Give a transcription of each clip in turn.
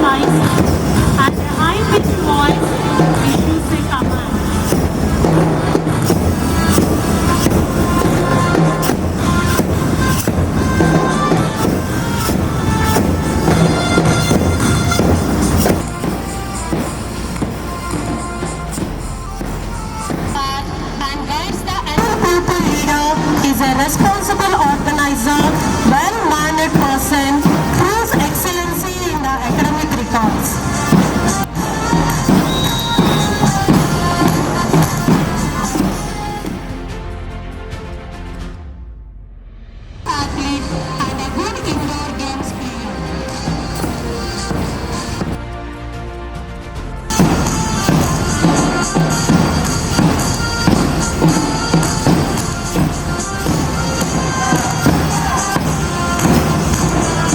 compromise and a high-pitched voice issues a command. And guides the people leader is a responsible organizer, well-mannered person, proves excellency in the academic records. Athlete and a good indoor games player.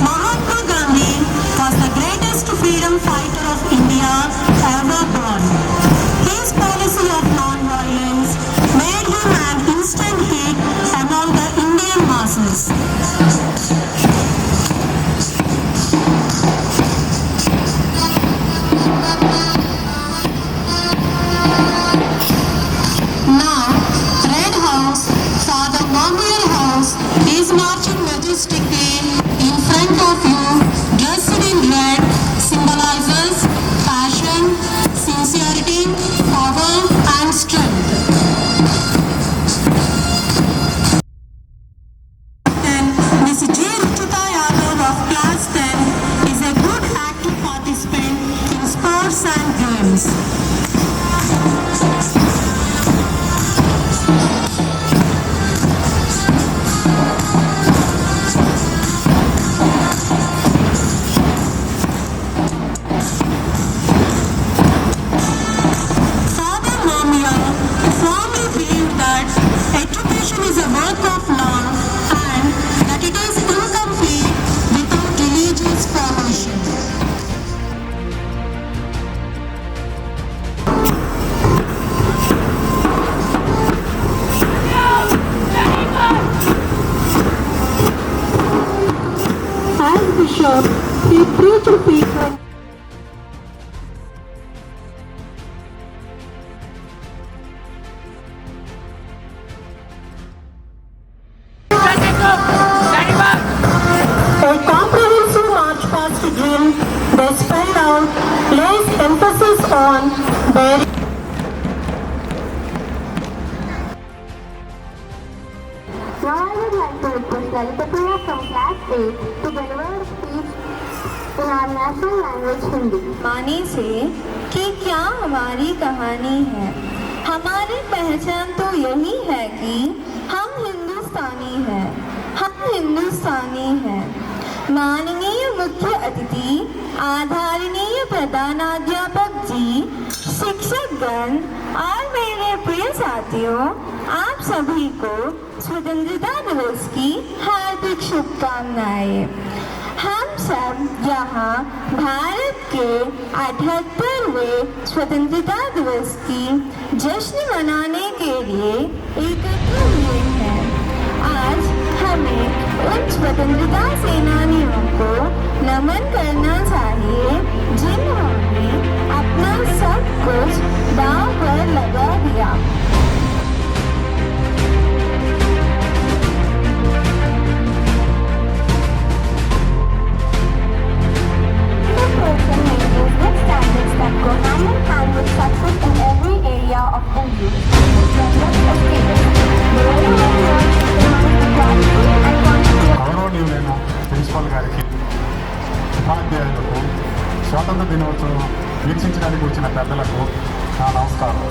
Mahatma Gandhi was the greatest freedom fighter of India ever born. His policy of non-violence made him an instant hit among the Indian masses. Now, Red House, Father Memorial House, is marching majestically in front of you, dressed in red, symbolizes passion, sincerity, power, and strength. Then, Ms. J. Ruchita Yadav of Class 10 is a good active participant in sports and games. Father Memorial firmly believed that education is a work of love and that it is incomplete without religious formation. As bishop, he preached people. A comprehensive march past drill they spelled out lays emphasis on their Now I would like to request Lalita Priya from Class 8 to deliver a speech in our national language Hindi. मानी से कि क्या हमारी कहानी है। हमारी पहचान तो यही है कि हम हिंदुस्तानी हैं। हम हिंदुस्तानी हैं। माननीय मुख्य अतिथि, आदरणीय प्रधानाध्यापक जी, शिक्षकगण और मेरे प्रिय साथियों, आप सभी को स्वतंत्रता दिवस की हार्दिक शुभकामनाएं। हम सब यहाँ भारत के 78वें स्वतंत्रता दिवस की जश्न मनाने के लिए एकत्र हुए हैं। आज हमें उन स्वतंत्रता सेनानियों को नमन करना चाहिए जिन्होंने अपना सब कुछ दांव पर लगा दिया। Person maintains good standards that go hand in hand with success in every area of their youth, gender, or status. They very well learn to demonstrate gratitude and contribute. గౌరవనీయులైన ప్రిన్సిపల్ గారికి, ఉపాధ్యాయులకు, స్వాతంత్ర దినోత్సవం వీక్షించడానికి వచ్చిన పెద్దలకు నా నమస్కారం.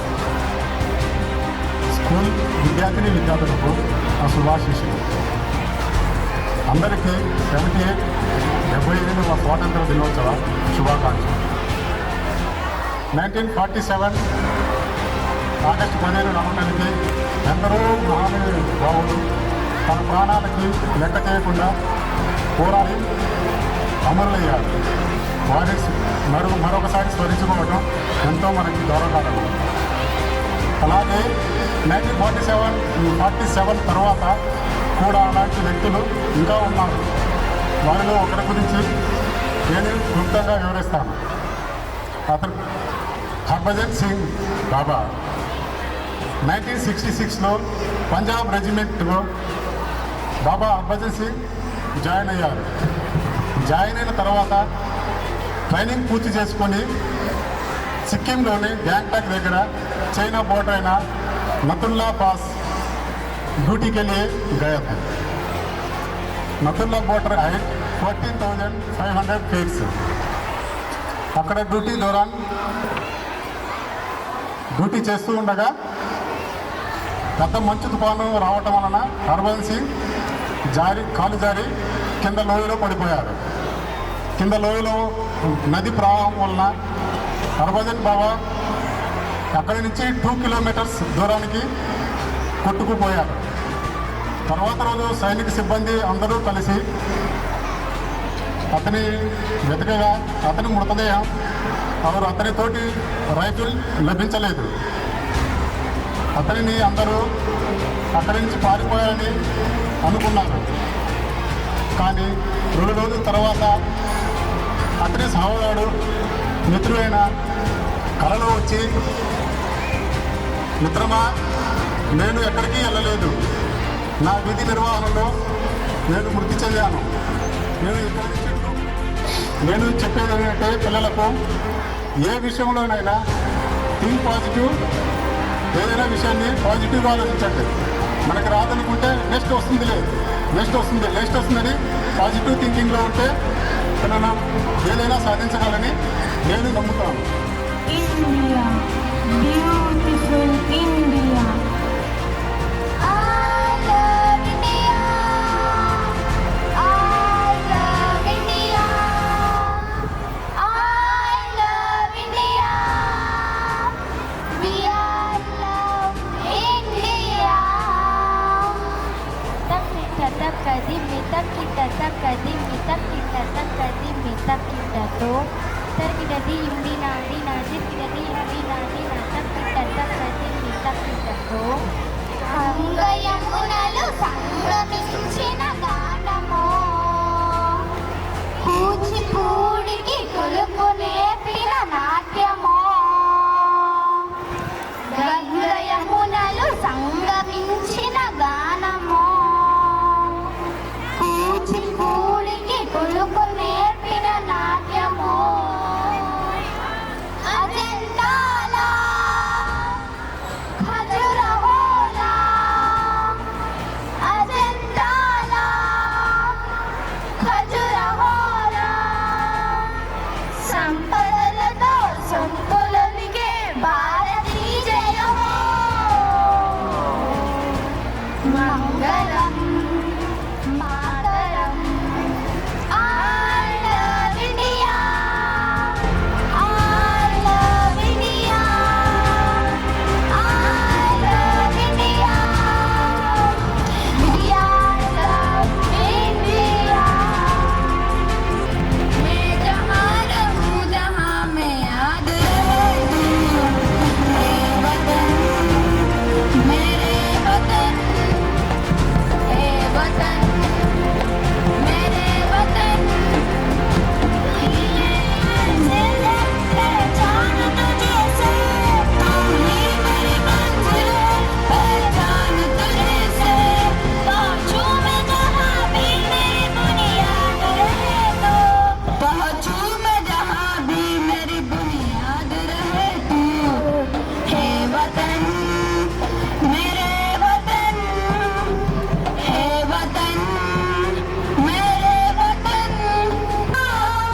స్కూల్ విద్యార్థిని విద్యార్థులకు నా శుభాశీస్సులు. అందరికీ 78వ స్వాతంత్ర దినోత్సవ శుభాకాంక్షలు. 1947 ఆగస్టు 15 నమ్మకానికి ఎందరో మహానుభావులు తన ప్రాణాలకి లెక్క చేయకుండా పోరాడి అమరులయ్యారు. వారి మరొకసారి స్మరించుకోవడం ఎంతో మనకి గౌరవకారణం. అలాగే 1947 తర్వాత కూడా అలాంటి వ్యక్తులు ఇంకా ఉన్నారు. వారిలో ఒకరి గురించి నేను క్లుప్తంగా వివరిస్తాను. అతను హర్భజన్ సింగ్ బాబా 1966లో పంజాబ్ రెజిమెంట్లో బాబా హర్భజన్ సింగ్ జాయిన్ అయ్యారు. జాయిన్ అయిన తర్వాత ట్రైనింగ్ పూర్తి చేసుకొని సిక్కింలోని గ్యాంగ్టాక్ దగ్గర చైనా బోర్డర్ అయిన నతుల్లా పాస్ ड्यूटी के लिए गया था. नथुल्ला बॉर्डर हाइट 14,500 फीट्स. అక్కడ డ్యూటీ చేస్తూ ఉండగా పెద్ద మంచు తుఫాను రావటం వలన హర్భజన్ సింగ్ కాలు జారి కింద లోయలో పడిపోయారు. కింద లోయలో నది ప్రవాహం వలన హర్భజన్ బాబా అక్కడి నుంచి 2 కిలోమీటర్స్ దూరానికి కొట్టుకుపోయారు. తర్వాత రోజు సైనిక సిబ్బంది అందరూ కలిసి అతని వెతకగా అతని మృతదేహం అతనితోటి రైఫిల్ లభించలేదు. అతనిని అందరూ అక్కడి నుంచి పారిపోయారని అనుకున్నారు. కానీ 2 రోజుల తర్వాత అతని సహోదరుడు మిత్రుడైన కలలో వచ్చి, మిత్రమా, నేను ఎక్కడికి వెళ్ళలేదు, నా విధి నిర్వహణలో నేను మృతి చెందాను. నేను చెప్పేది ఏంటంటే పిల్లలకు ఏ విషయంలోనైనా థింక్ పాజిటివ్, ఏదైనా విషయాన్ని పాజిటివ్గా ఆలోచించండి. మనకి రాదనుకుంటే నెక్స్ట్ వస్తుందని పాజిటివ్ థింకింగ్లో ఉంటే మనం ఏదైనా సాధించగలని నేను నమ్ముతాను. India, beautiful India. అంగయమునలు సంగమించిన గానమో, కూచిపూడికి కొలుపు నేర్పిన నాట్యమో. గంగయమునలు సంగమించిన గానమో, కూచిపూడికి కొలుపు నేర్పిన నాట్యమో. అజంతాలా ఖజురహోలా, అజంతాలా ఖజురహోలా, సంపదలతో సొంపులనికే భారతీ జయమో. మంగళం మాతరం. I love India. I love India. I love India. We are love India. मैं जहाँ रहूँ जहाँ मैं याद रहे तू, मेरे वतन, मेरे वतन, हे वतन, मेरे वतन. पहचान तुझे से, तू ही मेरी मंजिल है. पहचान तुझे से, पहुँचूं मैं जहाँ भी मेरी बुनियाद रहे तो. पहुँचूं मैं जहाँ भी मेरी बुनियाद रहे तू. हे वतन, मेरे वतन, हे वतन, मेरे वतन.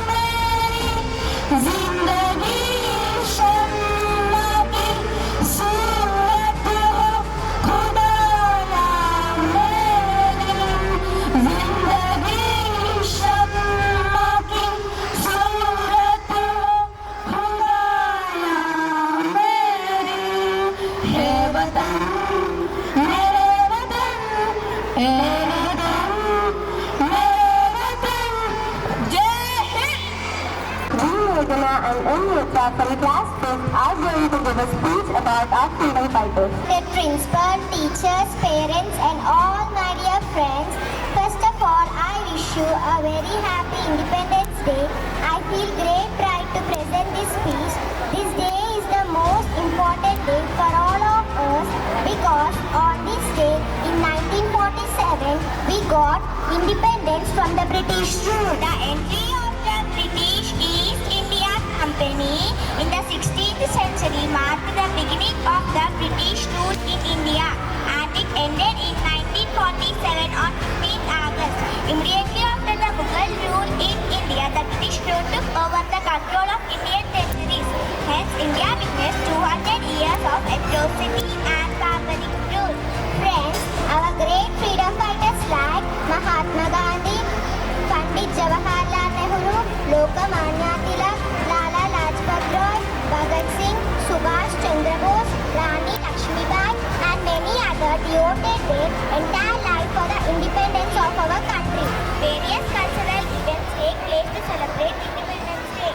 मेरी जिंदगी शम्मा की सूरत हो खुदाया. मेरी जिंदगी शम्मा की सूरत हो खुदाया. मेरी हे वतन, मेरे वतन, हे वतन, मेरे वतन. जय Hind. Meghna and Amrita from class 5th are going to give a speech about our freedom fighters. The principal, teachers, parents and all my dear friends, first of all I wish you a very happy Independence Day. I feel great pride to present this speech. This day is the most important day for all of us because on this day in 1947 we got independence from the British rule. The entry of the British East India Company in the 16th century marked the beginning of the British rule in India, and it ended in 1947 on 15th August. Immediately after the Mughal rule in India, the British rule took over the control of Indian territories. Hence, India witnessed 200 years of atrocity and barbaric rule. Friends, our great freedom fighters like Mahatma Gandhi, Pandit Jawaharlal Nehru, Lokmanya Tilak, Lala Lajpat Rai, Bhagat Singh, Subhash Chandra Bose, Rani Lakshmibai, and many others devoted their entire life for the independence of our country. Various cultural events take place to celebrate Independence Day.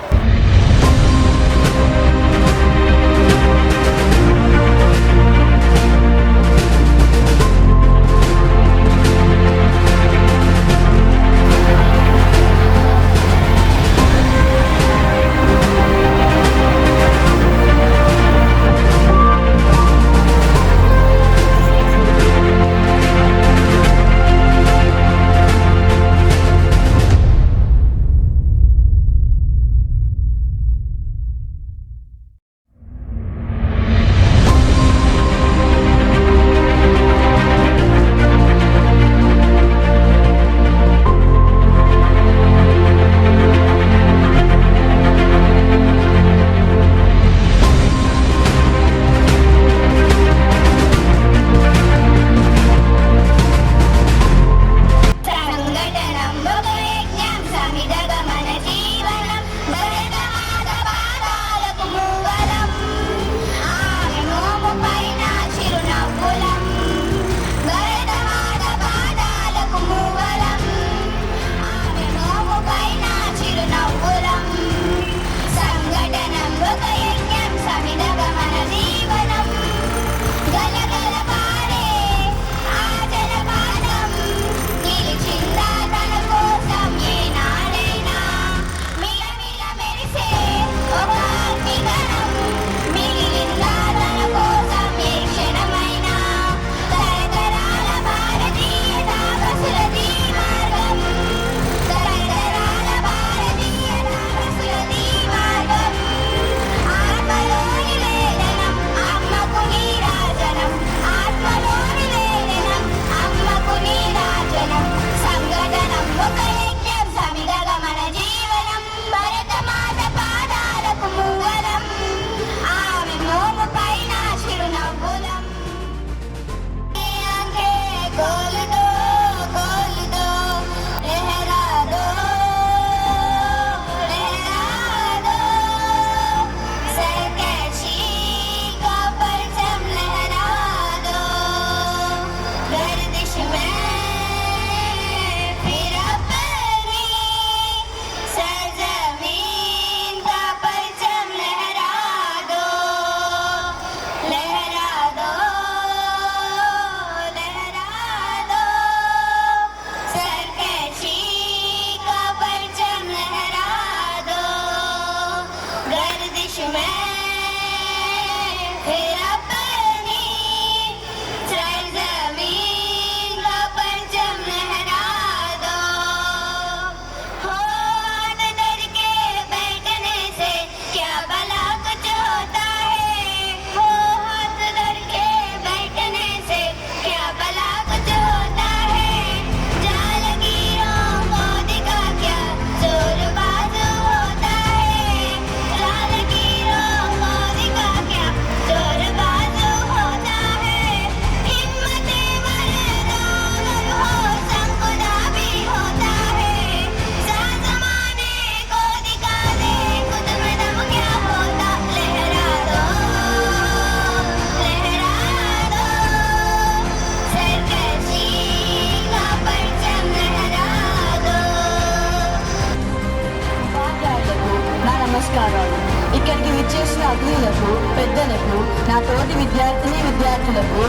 నమస్కారాలు. ఇక్కడికి విచ్చేసిన అతిథులకు, పెద్దలకు, నా తోటి విద్యార్థినులకు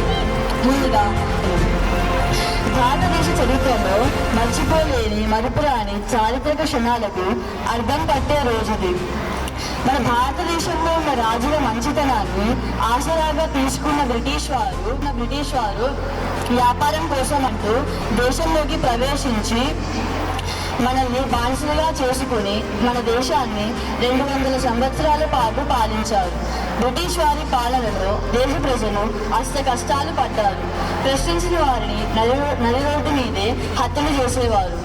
ముందుగా భారతదేశ చరిత్రలో మర్చిపోలేని మరుపురాని చారిత్రక క్షణాలకు అర్థం పట్టే రోజుది. మన భారతదేశంలో ఉన్న రాజుల మంచితనాన్ని ఆసరాగా తీసుకున్న బ్రిటిష్ వారు వ్యాపారం కోసం అంటూ దేశంలోకి ప్రవేశించి మనల్ని బానిసలుగా చేసుకుని మన దేశాన్ని 200 సంవత్సరాల పాటు పాలించారు. బ్రిటిష్ వారి పాలనలో దేశ ప్రజలు అష్ట కష్టాలు పడ్డారు. ప్రశ్నించిన వారిని నడి రోడ్డు మీదే హత్యలు చేసేవారు.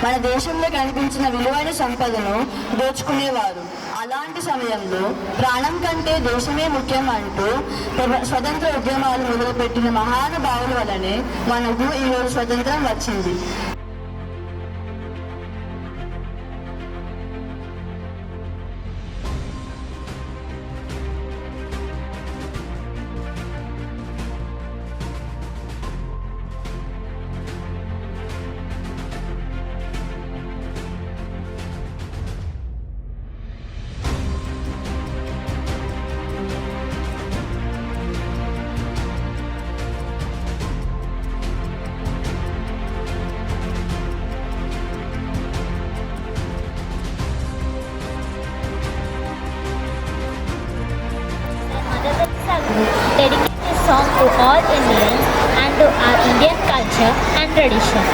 మన దేశంలో కనిపించిన విలువైన సంపదను దోచుకునేవారు. అలాంటి సమయంలో ప్రాణం కంటే దేశమే ముఖ్యం అంటూ స్వతంత్ర ఉద్యమాలు మొదలుపెట్టిన మహానుభావుల వల్లనే మనకు ఈరోజు స్వతంత్రం వచ్చింది. Dedicate this song to all Indians and to our Indian culture and tradition.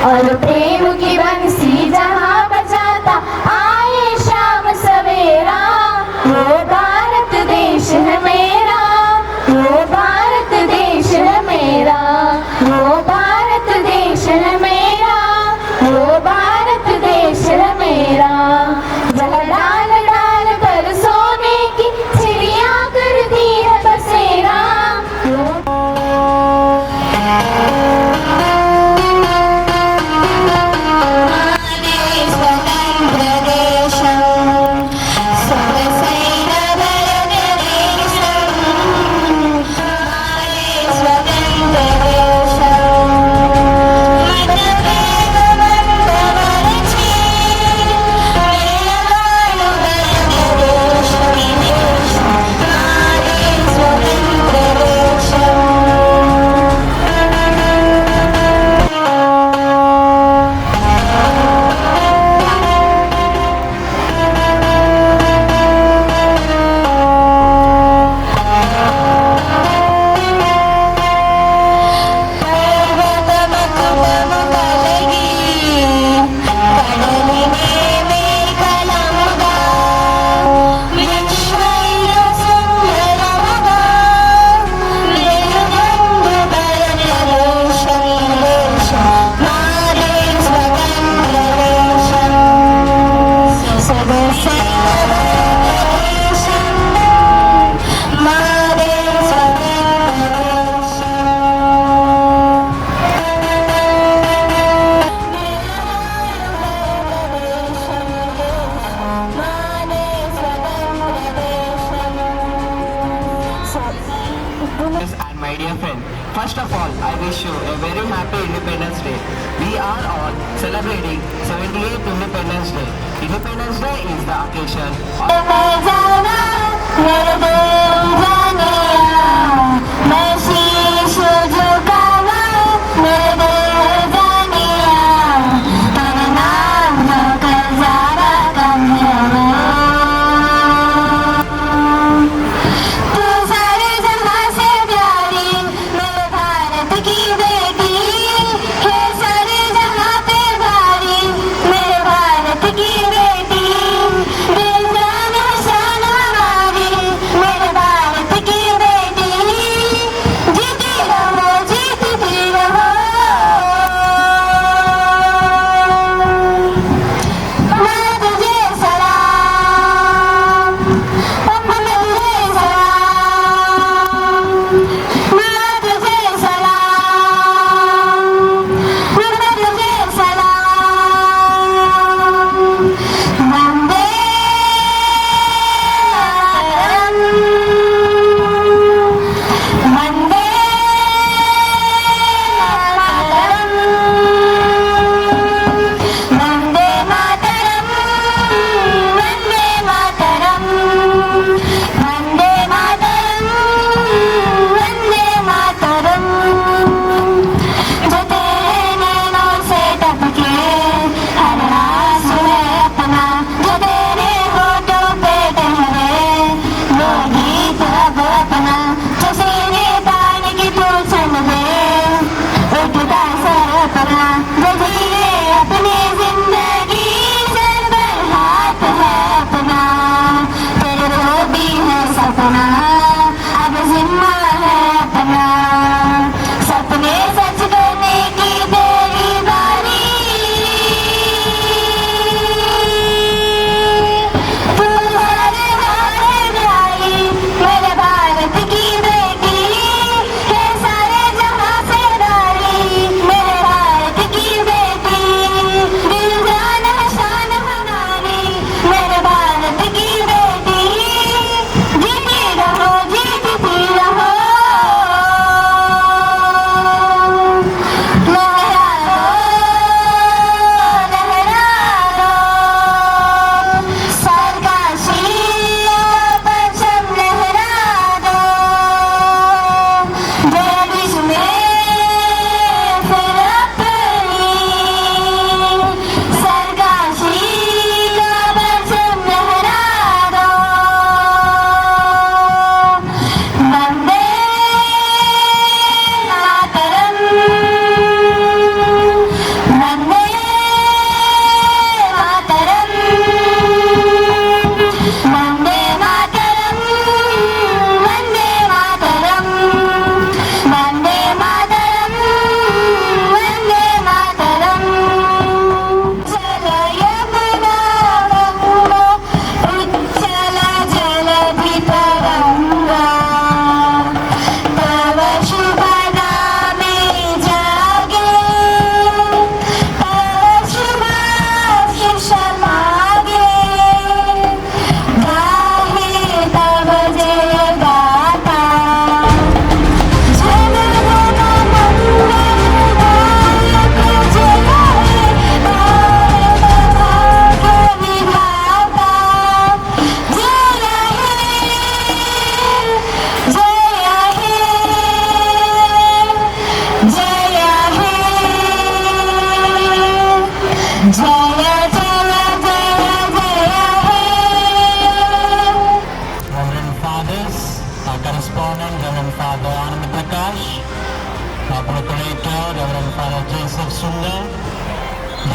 और प्रेम की बंसी जहाँ बजाता आए शाम सवेरा। वो भारत देश है मेरा, वो भारत देश है मेरा, वो भारत देश है मेरा, वो Bharat dear friend. First of all, I wish you a very happy Independence Day. We are all celebrating 78th Independence Day. Independence Day is the occasion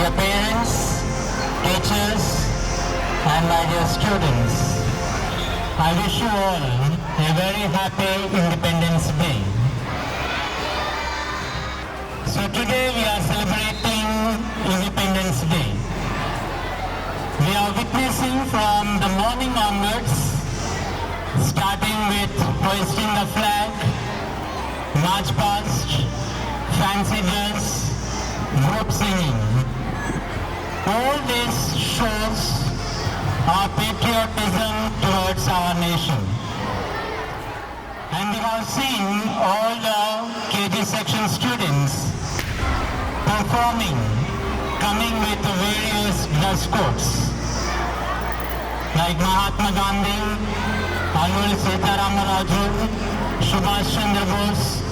dear parents, teachers, and my dear students, I wish you all a very happy Independence Day. So today we are celebrating Independence Day. We are witnessing from the morning onwards, starting with hoisting the flag, march past, fancy dress, group singing. All this shows our patriotism towards our nation. And we have seen all the different students performing, coming with various dress codes like Mahatma Gandhi, Alluri Sita Ramaraju, Subhash Chandra Bose.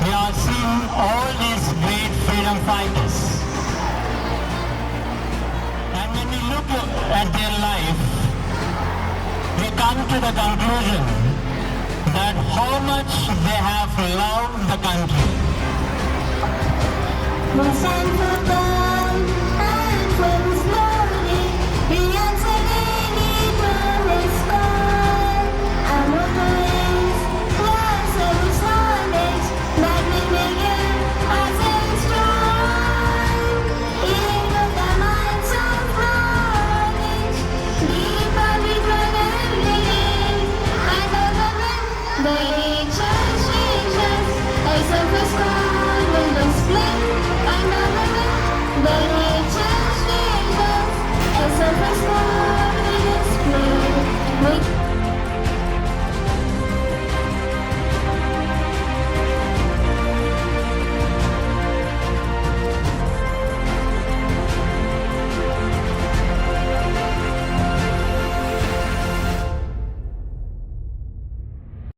We are seeing all these great freedom fighters. And when we look at their life, we come to the conclusion that how much they have loved the country. We stand for God and for His glory. We answer daily to His call. Our motto is love, service, knowledge that will make us strong. In the minds of knowledge, deeper we dwell every day. And the nature changes, a surface call will display. The nature changes, a surface call will display.